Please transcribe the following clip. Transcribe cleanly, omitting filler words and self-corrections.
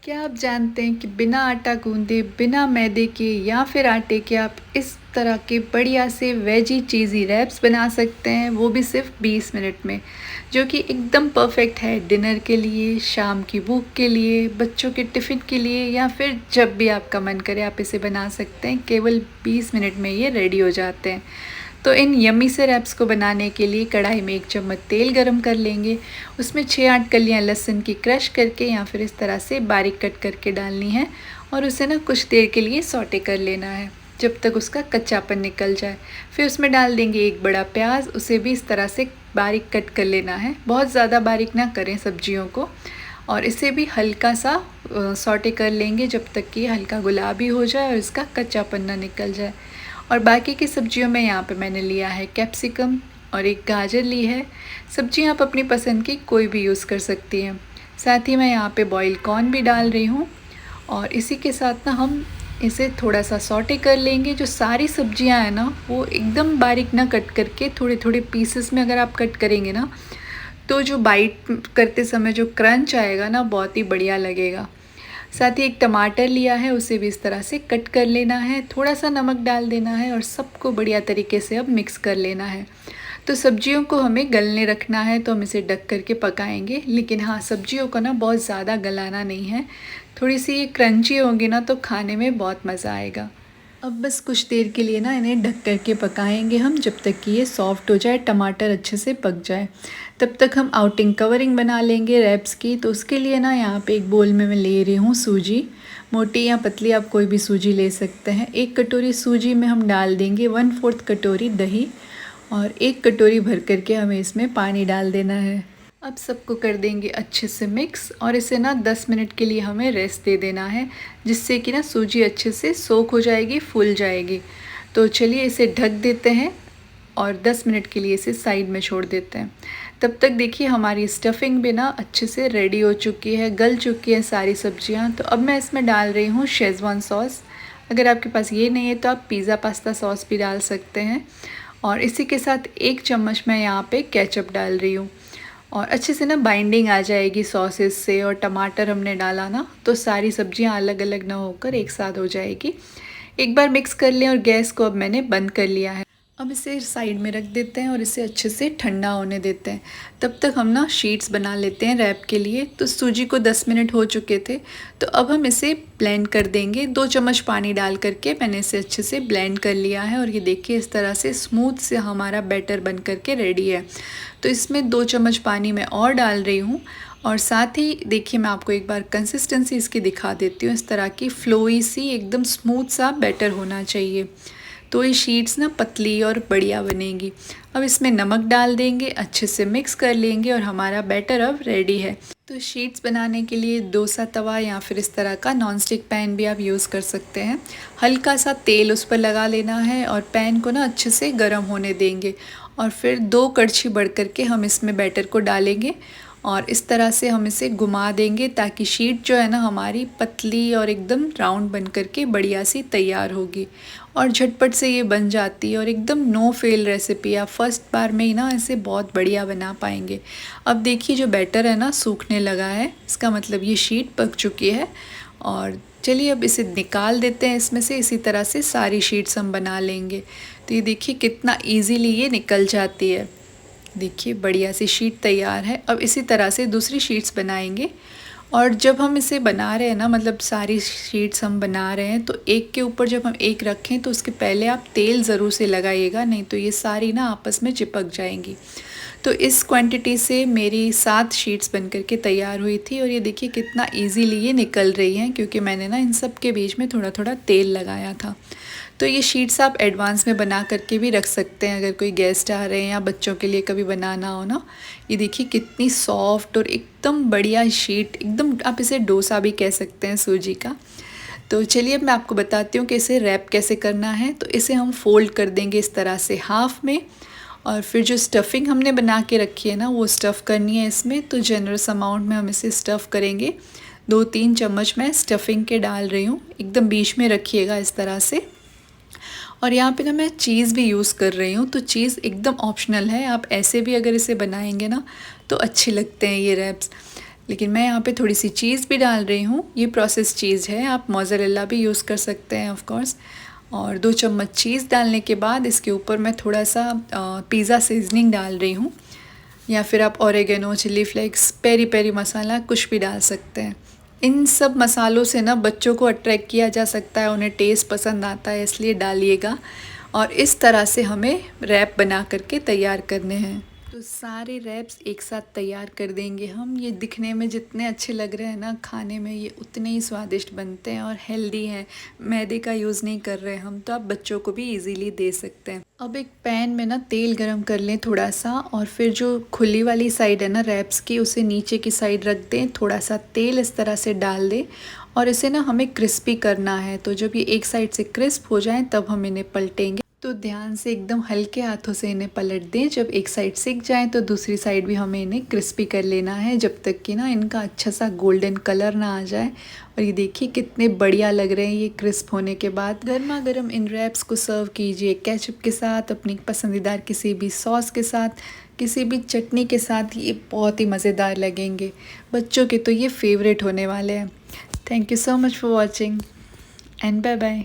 क्या आप जानते हैं कि बिना आटा गूंदे, बिना मैदे के या फिर आटे के आप इस तरह के बढ़िया से वेजी चीज़ी रैप्स बना सकते हैं, वो भी सिर्फ 20 मिनट में, जो कि एकदम परफेक्ट है डिनर के लिए, शाम की भूख के लिए, बच्चों के टिफ़िन के लिए या फिर जब भी आपका मन करे आप इसे बना सकते हैं। केवल 20 मिनट में ये रेडी हो जाते हैं। तो इन यम्मी से रैप्स को बनाने के लिए कढ़ाई में 1 चम्मच तेल गरम कर लेंगे। उसमें 6-8 कलियां लहसुन की क्रश करके या फिर इस तरह से बारीक कट करके डालनी है और उसे ना कुछ देर के लिए सौटे कर लेना है जब तक उसका कच्चापन निकल जाए। फिर उसमें डाल देंगे 1 बड़ा प्याज, उसे भी इस तरह से बारीक कट कर लेना है। बहुत ज़्यादा बारीक ना करें सब्जियों को। और इसे भी हल्का सा सौटे कर लेंगे जब तक कि हल्का गुलाबी हो जाए और इसका कच्चापन ना निकल जाए। और बाकी की सब्जियों में यहाँ पे मैंने लिया है कैप्सिकम और एक गाजर ली है। सब्जियाँ आप अपनी पसंद की कोई भी यूज़ कर सकती हैं। साथ ही मैं यहाँ पे बॉइल कॉर्न भी डाल रही हूँ और इसी के साथ ना हम इसे थोड़ा सा सौटे कर लेंगे। जो सारी सब्जियाँ हैं ना वो एकदम बारीक ना कट करके थोड़े थोड़े पीसेस में अगर आप कट करेंगे ना तो जो बाइट करते समय जो क्रंच आएगा ना बहुत ही बढ़िया लगेगा। साथ ही एक टमाटर लिया है, उसे भी इस तरह से कट कर लेना है, थोड़ा सा नमक डाल देना है और सबको बढ़िया तरीके से अब मिक्स कर लेना है। तो सब्जियों को हमें गलने रखना है तो हम इसे ढक करके पकाएंगे, लेकिन हाँ सब्जियों को ना बहुत ज़्यादा गलाना नहीं है। थोड़ी सी ये क्रंची होगी ना तो खाने में बहुत मज़ा आएगा। अब बस कुछ देर के लिए ना इन्हें ढक कर के पकाएंगे हम जब तक कि ये सॉफ्ट हो जाए, टमाटर अच्छे से पक जाए। तब तक हम आउटिंग कवरिंग बना लेंगे रैप्स की। तो उसके लिए ना यहाँ पे एक बोल में मैं ले रही हूँ सूजी, मोटी या पतली आप कोई भी सूजी ले सकते हैं। 1 कटोरी सूजी में हम डाल देंगे 1/4 कटोरी दही और 1 कटोरी भर करके हमें इसमें पानी डाल देना है। अब सबको कर देंगे अच्छे से मिक्स और इसे ना 10 मिनट के लिए हमें रेस्ट दे देना है, जिससे कि ना सूजी अच्छे से सोख हो जाएगी, फूल जाएगी। तो चलिए इसे ढक देते हैं और 10 मिनट के लिए इसे साइड में छोड़ देते हैं। तब तक देखिए हमारी स्टफिंग भी ना अच्छे से रेडी हो चुकी है, गल चुकी है सारी सब्जियां। तो अब मैं इसमें डाल रही हूँ शेज़वान सॉस। अगर आपके पास ये नहीं है तो आप पिज़्ज़ा पास्ता सॉस भी डाल सकते हैं। और इसी के साथ 1 चम्मच मैं यहाँ पे केचप डाल रही हूँ और अच्छे से ना बाइंडिंग आ जाएगी सॉसेस से। और टमाटर हमने डाला ना तो सारी सब्जियां अलग अलग ना होकर एक साथ हो जाएगी। एक बार मिक्स कर लें और गैस को अब मैंने बंद कर लिया है। अब इसे साइड में रख देते हैं और इसे अच्छे से ठंडा होने देते हैं। तब तक हम ना शीट्स बना लेते हैं रैप के लिए। तो सूजी को 10 मिनट हो चुके थे, तो अब हम इसे ब्लेंड कर देंगे। 2 चम्मच पानी डाल करके मैंने इसे अच्छे से ब्लेंड कर लिया है और ये देखिए इस तरह से स्मूथ से हमारा बैटर बन करके रेडी है। तो इसमें 2 चम्मच पानी मैं और डाल रही हूँ और साथ ही देखिए मैं आपको एक बार कंसिस्टेंसी इसकी दिखा देती हूँ। इस तरह की फ्लोई सी एकदम स्मूथ सा बैटर होना चाहिए, तो ये शीट्स ना पतली और बढ़िया बनेगी। अब इसमें नमक डाल देंगे, अच्छे से मिक्स कर लेंगे और हमारा बैटर अब रेडी है। तो शीट्स बनाने के लिए डोसा तवा या फिर इस तरह का नॉन स्टिक पैन भी आप यूज़ कर सकते हैं। हल्का सा तेल उस पर लगा लेना है और पैन को ना अच्छे से गर्म होने देंगे और फिर 2 कड़छी बढ़ करके हम इसमें बैटर को डालेंगे और इस तरह से हम इसे घुमा देंगे ताकि शीट जो है ना हमारी पतली और एकदम राउंड बन करके बढ़िया सी तैयार होगी और झटपट से ये बन जाती है और एकदम नो फेल रेसिपी। आप फर्स्ट बार में ही ना इसे बहुत बढ़िया बना पाएंगे। अब देखिए जो बैटर है ना सूखने लगा है, इसका मतलब ये शीट पक चुकी है। और चलिए अब इसे निकाल देते हैं इसमें से। इसी तरह से सारी शीट्स हम बना लेंगे। तो ये देखिए कितना ईजीली ये निकल जाती है। देखिए बढ़िया सी शीट तैयार है। अब इसी तरह से दूसरी शीट्स बनाएंगे और जब हम इसे बना रहे हैं ना, मतलब सारी शीट्स हम बना रहे हैं, तो एक के ऊपर जब हम एक रखें तो उसके पहले आप तेल ज़रूर से लगाइएगा, नहीं तो ये सारी ना आपस में चिपक जाएंगी। तो इस क्वांटिटी से मेरी 7 शीट्स बन करके तैयार हुई थी और ये देखिए कितना इजीली ये निकल रही हैं, क्योंकि मैंने ना इन सब के बीच में थोड़ा थोड़ा तेल लगाया था। तो ये शीट्स आप एडवांस में बना करके भी रख सकते हैं अगर कोई गेस्ट आ रहे हैं या बच्चों के लिए कभी बनाना हो ना। ये देखिए कितनी सॉफ्ट और एकदम बढ़िया शीट, एकदम आप इसे डोसा भी कह सकते हैं सूजी का। तो चलिए अब मैं आपको बताती हूँ कि इसे रैप कैसे करना है। तो इसे हम फोल्ड कर देंगे इस तरह से हाफ में और फिर जो स्टफिंग हमने बना के रखी है ना वो स्टफ़ करनी है इसमें। तो जनरस अमाउंट में हम इसे स्टफ़ करेंगे। 2-3 चम्मच मैं स्टफिंग के डाल रही हूँ, एकदम बीच में रखिएगा इस तरह से। और यहाँ पे ना मैं चीज़ भी यूज़ कर रही हूँ, तो चीज़ एकदम ऑप्शनल है, आप ऐसे भी अगर इसे बनाएंगे ना तो अच्छे लगते हैं ये रैप्स। लेकिन मैं यहाँ पे थोड़ी सी चीज़ भी डाल रही हूँ। ये प्रोसेस चीज़ है, आप मोज़रेला भी यूज़ कर सकते हैं ऑफ कोर्स। और 2 चम्मच चीज़ डालने के बाद इसके ऊपर मैं थोड़ा सा पिज़्ज़ा सीजनिंग डाल रही हूँ, या फिर आप oregano, chilli flakes, peri peri masala कुछ भी डाल सकते हैं। इन सब मसालों से ना बच्चों को अट्रैक्ट किया जा सकता है, उन्हें टेस्ट पसंद आता है, इसलिए डालिएगा। और इस तरह से हमें रैप बना करके तैयार करने हैं। तो सारे रैप्स एक साथ तैयार कर देंगे हम। ये दिखने में जितने अच्छे लग रहे हैं ना, खाने में ये उतने ही स्वादिष्ट बनते हैं और हेल्दी हैं। मैदे का यूज़ नहीं कर रहे हम, तो आप बच्चों को भी इजीली दे सकते हैं। अब एक पैन में ना तेल गरम कर लें थोड़ा सा, और फिर जो खुली वाली साइड है ना रैप्स की, उसे नीचे की साइड रख दें। थोड़ा सा तेल इस तरह से डाल दें और इसे ना हमें क्रिस्पी करना है। तो जब ये एक साइड से क्रिस्प हो जाए तब हम इन्हें पलटेंगे। तो ध्यान से एकदम हल्के हाथों से इन्हें पलट दें। जब एक साइड सिक जाए तो दूसरी साइड भी हमें इन्हें क्रिस्पी कर लेना है, जब तक कि ना इनका अच्छा सा गोल्डन कलर ना आ जाए। और ये देखिए कितने बढ़िया लग रहे हैं ये क्रिस्प होने के बाद। गर्मा गर्म इन रैप्स को सर्व कीजिए केचप के साथ, अपनी पसंदीदार किसी भी सॉस के साथ, किसी भी चटनी के साथ। ये बहुत ही मज़ेदार लगेंगे, बच्चों के तो ये फेवरेट होने वाले हैं। Thank you so much for watching and bye bye.